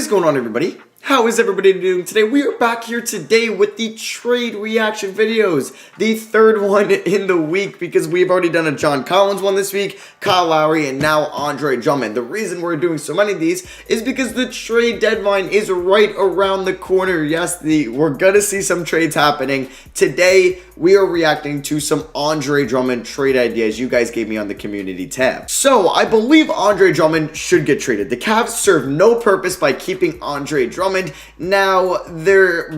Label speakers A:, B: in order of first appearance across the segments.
A: is going on, everybody? How is everybody doing today? We are back here today with the trade reaction videos, the third one in the week because we've already done a John Collins one this week, Kyle Lowry, and now Andre Drummond. The reason we're doing so many of these is because the trade deadline is right around the corner. Yes, we're going to see some trades happening. Today, we are reacting to some Andre Drummond trade ideas you guys gave me on the community tab. So, I believe Andre Drummond should get traded. The Cavs serve no purpose by keeping Andre Drummond. Now,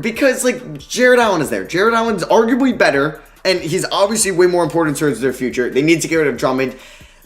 A: because Jared Allen is there. Jared Allen's arguably better, and he's obviously way more important in terms of their future. They need to get rid of Drummond.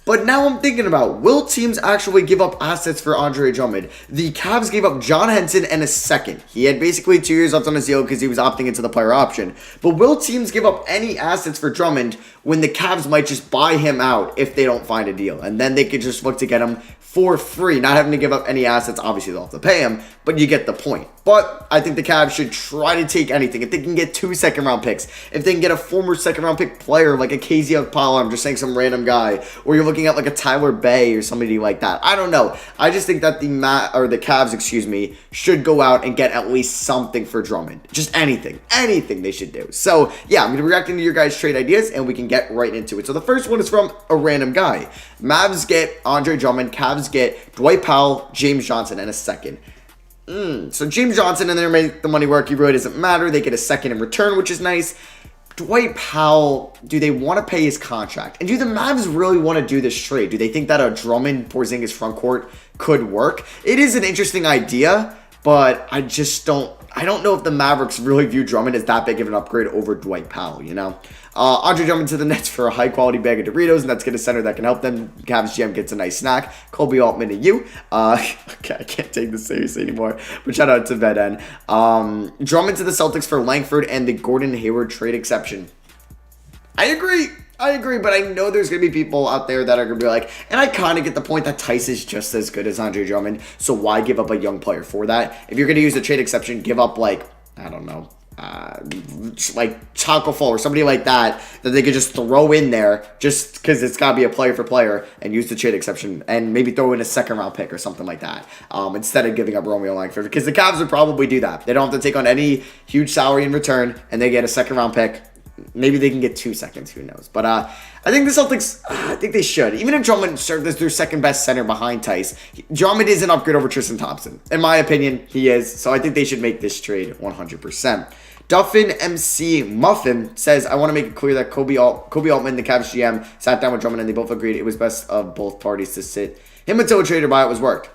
A: But now I'm thinking about, will teams actually give up assets for Andre Drummond? The Cavs gave up John Henson and a second. He had basically 2 years left on his deal because he was opting into the player option. But will teams give up any assets for Drummond when the Cavs might just buy him out if they don't find a deal? And then they could just look to get him for free, not having to give up any assets. Obviously, they'll have to pay him, but you get the point. But I think the Cavs should try to take anything. If they can get 2 second-round picks, if they can get a former second-round pick player like a KZ Okpala, I'm just saying some random guy, or you're looking at like a Tyler Bay or somebody like that. I don't know. I just think that the Cavs, should go out and get at least something for Drummond. Just anything. Anything they should do. So, yeah, I'm going to be reacting to your guys' trade ideas, and we can get right into it. So the first one is from a random guy. Mavs get Andre Drummond. Cavs get Dwight Powell, James Johnson, and a second. So James Johnson and there make the money work. He really doesn't matter. They get a second in return, which is nice. Dwight Powell, do they want to pay his contract? And do the Mavs really want to do this trade? Do they think that a Drummond-Porzingis front court could work? It is an interesting idea, but I don't know if the Mavericks really view Drummond as that big of an upgrade over Dwight Powell, you know? Andre Drummond to the Nets for a high-quality bag of Doritos, and that's get a center that can help them. Cavs GM gets a nice snack. Kobe Altman to you. Okay, I can't take this seriously anymore, but shout out to Veden. Drummond to the Celtics for Langford and the Gordon Hayward trade exception. I agree, but I know there's going to be people out there that are going to be like, and I kind of get the point that Tice is just as good as Andre Drummond, so why give up a young player for that? If you're going to use the trade exception, give up, I don't know, Taco Fall or somebody like that they could just throw in there just because it's got to be a player for player and use the trade exception and maybe throw in a second round pick or something like that instead of giving up Romeo Langford, because the Cavs would probably do that. They don't have to take on any huge salary in return and they get a second round pick. Maybe they can get 2 seconds, who knows. But I think the Celtics, I think they should. Even if Drummond served as their second best center behind Tice, Drummond is an upgrade over Tristan Thompson. In my opinion, he is. So I think they should make this trade 100%. Duffin MC Muffin says, I want to make it clear that Kobe Altman, the Cavs GM, sat down with Drummond and they both agreed it was best of both parties to sit him until a trade or buyout was worked.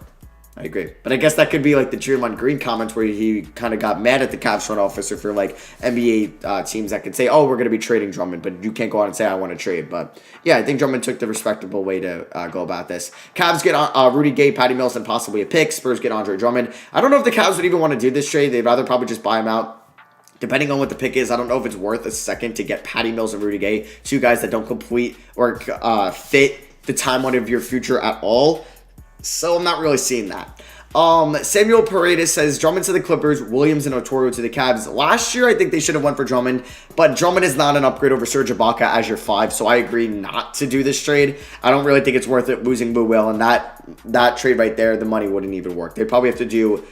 A: I agree. But I guess that could be like the Draymond Green comments where he kind of got mad at the Cavs front office or for NBA teams that could say, oh, we're going to be trading Drummond, but you can't go out and say, I want to trade. But yeah, I think Drummond took the respectable way to go about this. Cavs get Rudy Gay, Patty Mills, and possibly a pick. Spurs get Andre Drummond. I don't know if the Cavs would even want to do this trade. They'd rather probably just buy him out. Depending on what the pick is, I don't know if it's worth a second to get Patty Mills and Rudy Gay, 2 guys that don't complete or fit the timeline of your future at all. So I'm not really seeing that. Samuel Paredes says Drummond to the Clippers, Williams and Otoro to the Cavs. Last year, I think they should have went for Drummond, but Drummond is not an upgrade over Serge Ibaka as your 5, so I agree not to do this trade. I don't really think it's worth it losing Lou Will, and that trade right there, the money wouldn't even work. They'd probably have to do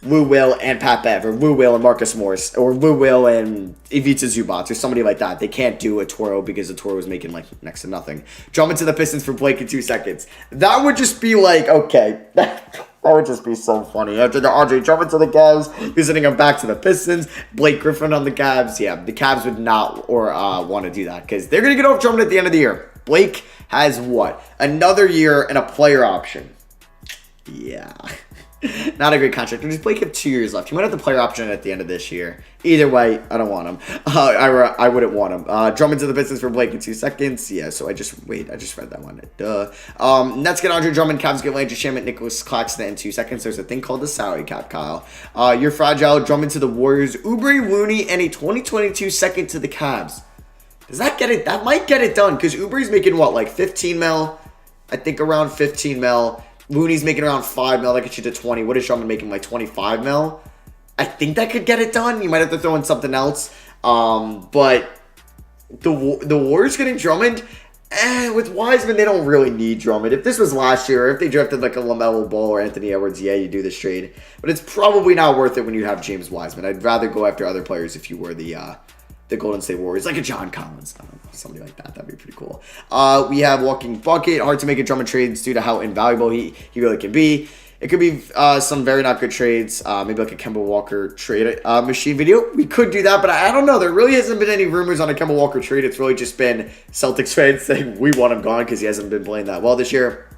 A: Lou Will and Pat Bev, or Lou Will and Marcus Morris, or Lou Will and Ivica Zubac, or somebody like that. They can't do a Toro because the Toro was making next to nothing. Drummond to the Pistons for Blake in 2 seconds. That would just be okay. That would just be so funny. After the Andre Drummond to the Cavs, visiting him back to the Pistons, Blake Griffin on the Cavs. Yeah, the Cavs would not want to do that because they're going to get off Drummond at the end of the year. Blake has what? Another year and a player option. Yeah. Not a great contract. Does Blake have 2 years left? He might have the player option at the end of this year. Either way, I don't want him. I wouldn't want him. Drummond to the Pistons for Blake in 2 seconds. Yeah, so I just read that one. Duh. Nets get Andre Drummond. Cavs get Landry Shamet, Nicholas Claxton in 2 seconds. There's a thing called the salary cap, Kyle. You're fragile. Drummond to the Warriors. Oubre, Looney, and a 2022 second to the Cavs. Does that get it? That might get it done because Oubre's making what, 15 mil? I think around 15 mil. Looney's making around 5 mil. That gets you to 20. What is Drummond making? 25 mil? I think that could get it done. You might have to throw in something else. But the Warriors getting Drummond With Wiseman, they don't really need Drummond. If this was last year, or if they drafted like a LaMelo Ball or Anthony Edwards, yeah, you do this trade. But it's probably not worth it when you have James Wiseman. I'd rather go after other players if you were the Golden State Warriors, like a John Collins. I don't know, somebody like that. That'd be pretty cool. We have Walking Bucket. Hard to make a Drummond trade due to how invaluable he really can be. It could be some very not good trades, maybe like a Kemba Walker trade machine video. We could do that, but I don't know. There really hasn't been any rumors on a Kemba Walker trade. It's really just been Celtics fans saying we want him gone because he hasn't been playing that well this year.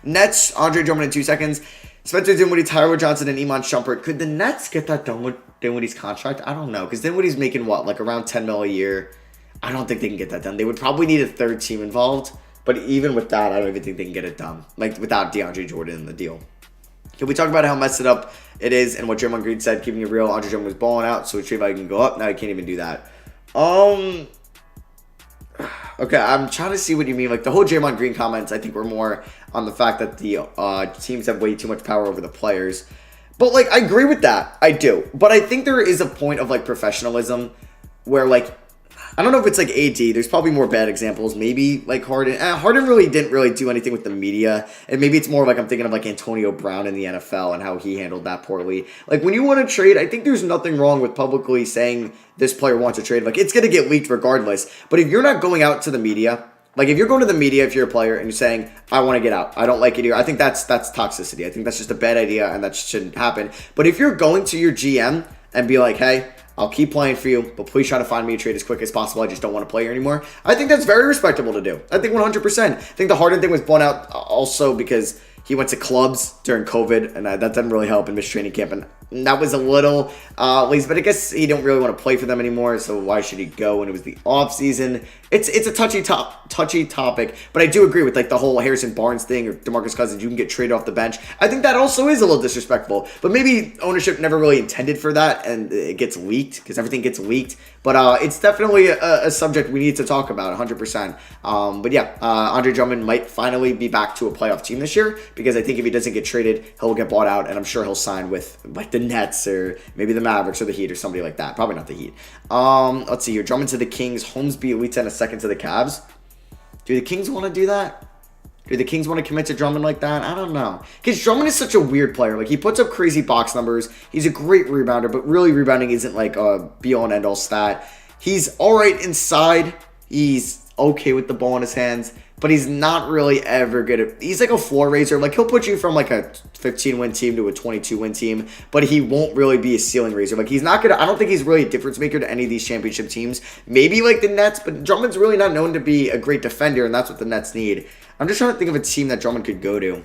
A: Nets, Andre Drummond in 2 seconds. Spencer Dinwiddie, Tyler Johnson, and Iman Shumpert. Could the Nets get that done with Dinwiddie's contract? I don't know, because Dinwiddie's making what, like around $10 million a year? I don't think they can get that done. They would probably need a third team involved. But even with that, I don't even think they can get it done. Like, without DeAndre Jordan in the deal. Can we talk about how messed it up it is and what Draymond Green said, keeping it real? Andre Drummond was balling out, so his trade value can go up. Now he can't even do that. Okay, I'm trying to see what you mean. Like, the whole Draymond Green comments, I think, were more on the fact that the teams have way too much power over the players. But, like, I agree with that. I do. But I think there is a point of, like, professionalism where, like, I don't know if it's like AD. There's probably more bad examples. Maybe like Harden. Harden really didn't really do anything with the media. And maybe it's more like I'm thinking of like Antonio Brown in the NFL and how he handled that poorly. Like when you want to trade, I think there's nothing wrong with publicly saying this player wants to trade. Like it's going to get leaked regardless. But if you're not going out to the media, like if you're going to the media, if you're a player and you're saying, I want to get out, I don't like it here. I think that's toxicity. I think that's just a bad idea and that shouldn't happen. But if you're going to your GM and be like, hey, I'll keep playing for you, but please try to find me a trade as quick as possible. I just don't want to play here anymore. I think that's very respectable to do. I think 100%. I think the Harden thing was blown out also because he went to clubs during COVID, and that didn't really help in missed training camp. And that was a little lazy, but I guess he don't really want to play for them anymore, so why should he go when it was the offseason? It's a touchy topic, but I do agree with like the whole Harrison Barnes thing or DeMarcus Cousins, you can get traded off the bench. I think that also is a little disrespectful, but maybe ownership never really intended for that, and it gets leaked because everything gets leaked. But it's definitely a subject we need to talk about 100%. But yeah, Andre Drummond might finally be back to a playoff team this year because I think if he doesn't get traded, he'll get bought out, and I'm sure he'll sign with like the Nets or maybe the Mavericks or the Heat or somebody like that. Probably not the Heat. Let's see here. Drummond to the Kings. Holmesby elite 10 a second to the Cavs. Do the Kings want to do that? Do the Kings want to commit to Drummond like that? I don't know. Because Drummond is such a weird player. Like, he puts up crazy box numbers. He's a great rebounder, but really rebounding isn't like a be-all and end-all stat. He's all right inside. He's okay with the ball in his hands, but he's not really ever good at... He's like a floor raiser. Like, he'll put you from like a 15-win team to a 22-win team, but he won't really be a ceiling raiser. Like, he's not going to... I don't think he's really a difference maker to any of these championship teams. Maybe like the Nets, but Drummond's really not known to be a great defender, and that's what the Nets need. I'm just trying to think of a team that Drummond could go to.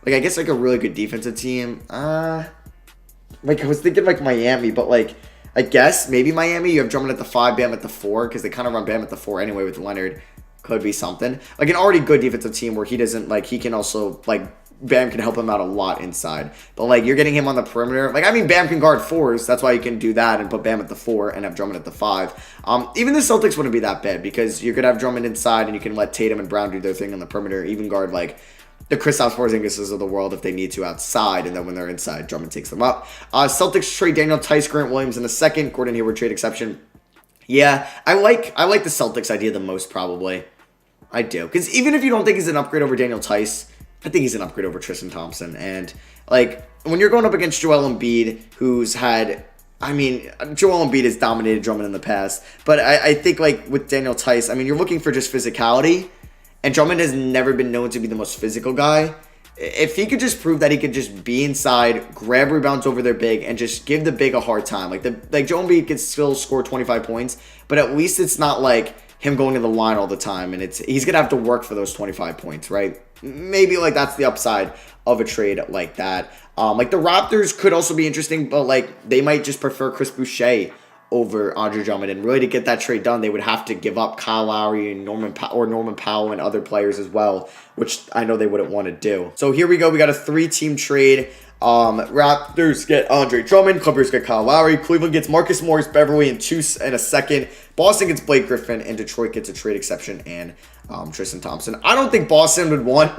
A: Like, I guess like a really good defensive team. Like, I was thinking like Miami, but like... I guess maybe Miami. You have Drummond at the 5, Bam at the 4, because they kind of run Bam at the 4 anyway with Leonard. Could be something. Like an already good defensive team where he doesn't, like, he can also, like, Bam can help him out a lot inside. But, like, you're getting him on the perimeter. Like, I mean, Bam can guard 4s. That's why you can do that and put Bam at the 4 and have Drummond at the 5. Even the Celtics wouldn't be that bad because you could have Drummond inside and you can let Tatum and Brown do their thing on the perimeter. Even guard, like, the Kristaps Porzingises of the world if they need to outside, and then when they're inside, Drummond takes them up. Celtics trade Daniel Tice, Grant Williams in the second. Gordon Hayward trade exception. Yeah, I like the Celtics idea the most probably. I do, because even if you don't think he's an upgrade over Daniel Tice, I think he's an upgrade over Tristan Thompson. And like when you're going up against Joel Embiid, who's had... I mean, Joel Embiid has dominated Drummond in the past, but I think like with Daniel Tice, I mean, you're looking for just physicality. And Drummond has never been known to be the most physical guy. If he could just prove that he could just be inside, grab rebounds over their big, and just give the big a hard time. Like Joel Embiid can still score 25 points, but at least it's not like him going to the line all the time, and he's going to have to work for those 25 points, right? Maybe like that's the upside of a trade like that. Like the Raptors could also be interesting, but like they might just prefer Chris Boucher over Andre Drummond, and really to get that trade done, they would have to give up Kyle Lowry and Norman Powell and other players as well, which I know they wouldn't want to do. So here we go. We got a 3-team trade. Raptors get Andre Drummond, Clippers get Kyle Lowry, Cleveland gets Marcus Morris Beverly in a second, Boston gets Blake Griffin, and Detroit gets a trade exception and Tristan Thompson. I don't think Boston would want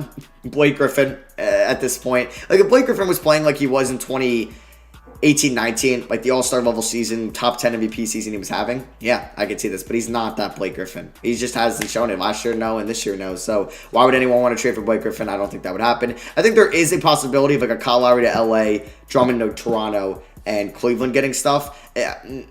A: Blake Griffin at this point. Like if Blake Griffin was playing like he was in 18-19, like the All-Star level season, top 10 MVP season he was having, yeah, I could see this. But he's not that Blake Griffin. He just hasn't shown it. Last year, no, and this year, no. So why would anyone want to trade for Blake Griffin? I don't think that would happen. I think there is a possibility of like a Kyle Lowry to LA, Drummond to Toronto, and Cleveland getting stuff.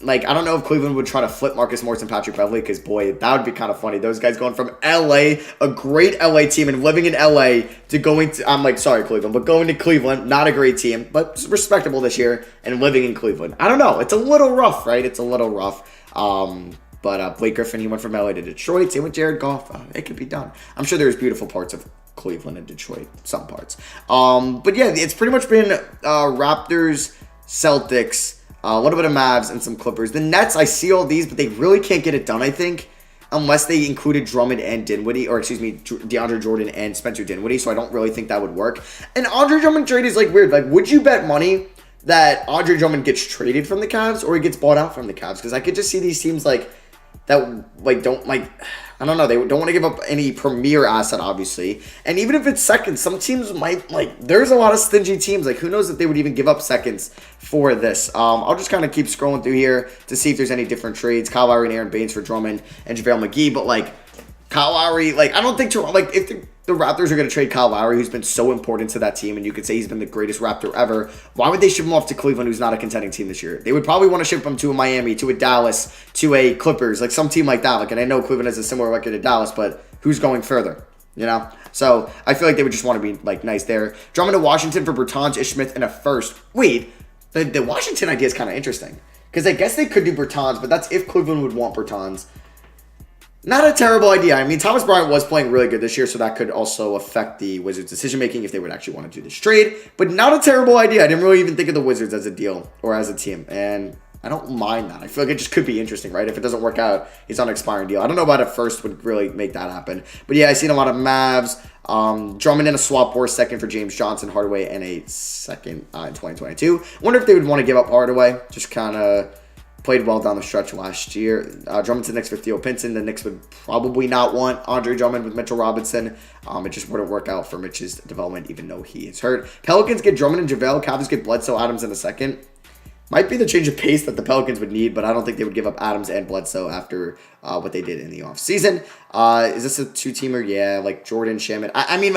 A: Like, I don't know if Cleveland would try to flip Marcus Morris and Patrick Beverley, because, boy, that would be kind of funny. Those guys going from LA, a great LA team, and living in LA, to going to, I'm like, sorry, Cleveland, but going to Cleveland, not a great team, but respectable this year, and living in Cleveland. I don't know. It's a little rough, right? It's a little rough. But Blake Griffin, he went from LA to Detroit. Same with Jared Goff. It could be done. I'm sure there's beautiful parts of Cleveland and Detroit, some parts. But yeah, it's pretty much been Raptors, Celtics, a little bit of Mavs, and some Clippers. The Nets, I see all these, but they really can't get it done, I think, unless they included Drummond and Dinwiddie, or excuse me, DeAndre Jordan and Spencer Dinwiddie, so I don't really think that would work. And Andre Drummond trade is like weird. Like, would you bet money that Andre Drummond gets traded from the Cavs or he gets bought out from the Cavs? Because I could just see these teams like that, like, don't like, I don't know, they don't want to give up any premier asset, obviously. And even if it's seconds, some teams might, like, there's a lot of stingy teams. Like, who knows if they would even give up seconds for this. I'll just kind of keep scrolling through here to see if there's any different trades. Kyle Lowry and Aaron Baines for Drummond and JaVale McGee. But, like, Kyle Lowry, like, I don't think, like, if the Raptors are going to trade Kyle Lowry, who's been so important to that team, and you could say he's been the greatest Raptor ever, why would they ship him off to Cleveland, who's not a contending team this year? They would probably want to ship him to a Miami, to a Dallas, to a Clippers, like some team like that. Like, and I know Cleveland has a similar record to Dallas, but who's going further, you know? So I feel like they would just want to be, like, nice there. Drummond to Washington for Bertans, Ish Smith, and a first. Wait, the Washington idea is kind of interesting, because I guess they could do Bertans, but that's if Cleveland would want Bertans. Not a terrible idea. I mean, Thomas Bryant was playing really good this year, so that could also affect the Wizards' decision-making if they would actually want to do this trade. But not a terrible idea. I didn't really even think of the Wizards as a deal or as a team, and I don't mind that. I feel like it just could be interesting, right? If it doesn't work out, he's on an expiring deal. I don't know about a first would really make that happen. But yeah, I've seen a lot of Mavs. Drummond in a swap for a second for James Johnson, Hardaway, and a second in 2022. Wonder if they would want to give up Hardaway. Just kind of played well down the stretch last year. Drummond to the Knicks for Theo Pinson. The Knicks would probably not want Andre Drummond with Mitchell Robinson. It just wouldn't work out for Mitch's development, even though he is hurt. Pelicans get Drummond and JaVale. Cavs get Bledsoe, Adams in a second. Might be the change of pace that the Pelicans would need, but I don't think they would give up Adams and Bledsoe after what they did in the offseason. Is this a two-teamer? Yeah, like Jordan, Shaman. I mean,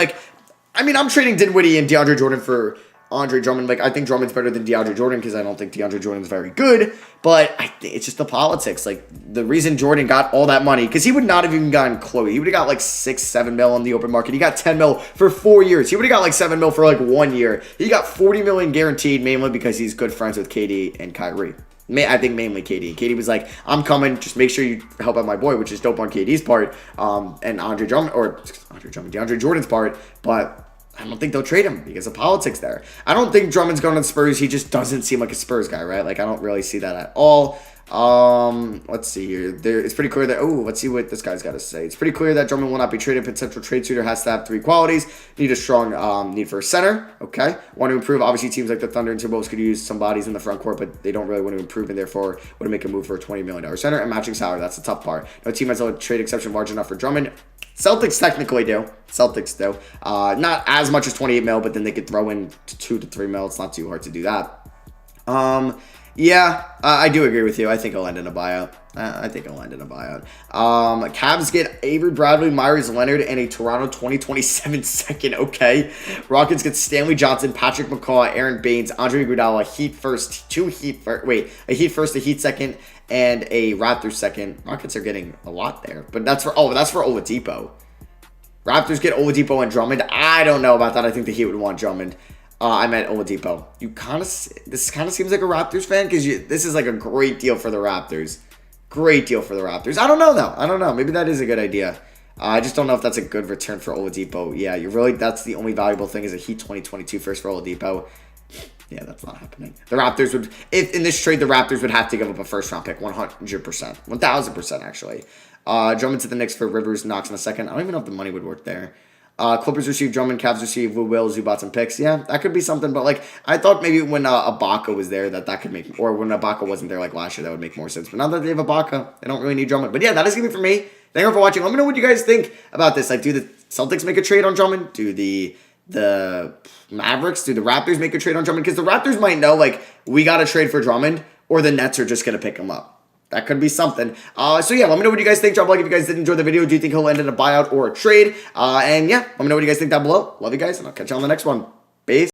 A: I'm trading Dinwiddie and DeAndre Jordan for Andre Drummond. Like, I think Drummond's better than DeAndre Jordan because I don't think DeAndre Jordan's very good, but I think it's just the politics. Like, the reason Jordan got all that money, because he would not have even gotten close. He would have got like 6-7 mil on the open market. He got 10 mil for 4 years. He would have got like 7 mil for like 1 year. He got 40 million guaranteed, mainly because he's good friends with KD and Kyrie. I think mainly KD. KD was like, I'm coming, just make sure you help out my boy, which is dope on KD's part, and DeAndre Jordan's part, but I don't think they'll trade him because of politics there. I don't think Drummond's going to the Spurs. He just doesn't seem like a Spurs guy, right? Like, I don't really see that at all. Let's see here. It's pretty clear that, let's see what this guy's got to say. It's pretty clear that Drummond will not be traded. Potential trade suitor has to have 3 qualities. Need a strong need for a center. Okay. Want to improve. Obviously, teams like the Thunder and Timberwolves could use some bodies in the front court, but they don't really want to improve and therefore want to make a move for a $20 million center. And matching salary, that's the tough part. No team has a trade exception large enough for Drummond. Celtics technically do. Not as much as 28 mil, but then they could throw in 2 to 3 mil. It's not too hard to do that. I do agree with you. I think I'll end in a buyout. Cavs get Avery Bradley, Myers Leonard, and a Toronto 2027 second. Okay. Rockets get Stanley Johnson, Patrick McCaw, Aaron Baines, Andre Iguodala, a Heat first, a Heat second, and a Raptors second. Rockets are getting a lot there, but that's for Oladipo. Raptors get Oladipo and Drummond. I don't know about that. I think the Heat would want Drummond. I meant Oladipo. This kind of seems like a Raptors fan because this is like a great deal for the Raptors. I don't know though. I don't know. Maybe that is a good idea. I just don't know if that's a good return for Oladipo. Yeah, that's the only valuable thing is a Heat 2022 first for Oladipo. Yeah, that's not happening. The Raptors would, if in this trade, the Raptors would have to give up a first round pick, 100%, 1,000% actually. Drummond to the Knicks for Rivers, Knox in a second. I don't even know if the money would work there. Clippers receive Drummond, Cavs receive Will, Zubats, and picks. Yeah, that could be something. But like, I thought maybe when Ibaka was there that could make, or when Ibaka wasn't there like last year, that would make more sense. But now that they have Ibaka, they don't really need Drummond. But yeah, that is going to be for me. Thank you for watching. Let me know what you guys think about this. Like, do the Celtics make a trade on Drummond? Do the the Mavericks? Do the Raptors make a trade on Drummond? Because the Raptors might know, like, we got to trade for Drummond, or the Nets are just going to pick him up. That could be something. So yeah, let me know what you guys think. Drop a like if you guys did enjoy the video. Do you think he'll end in a buyout or a trade? And yeah, let me know what you guys think down below. Love you guys, and I'll catch you on the next one. Peace.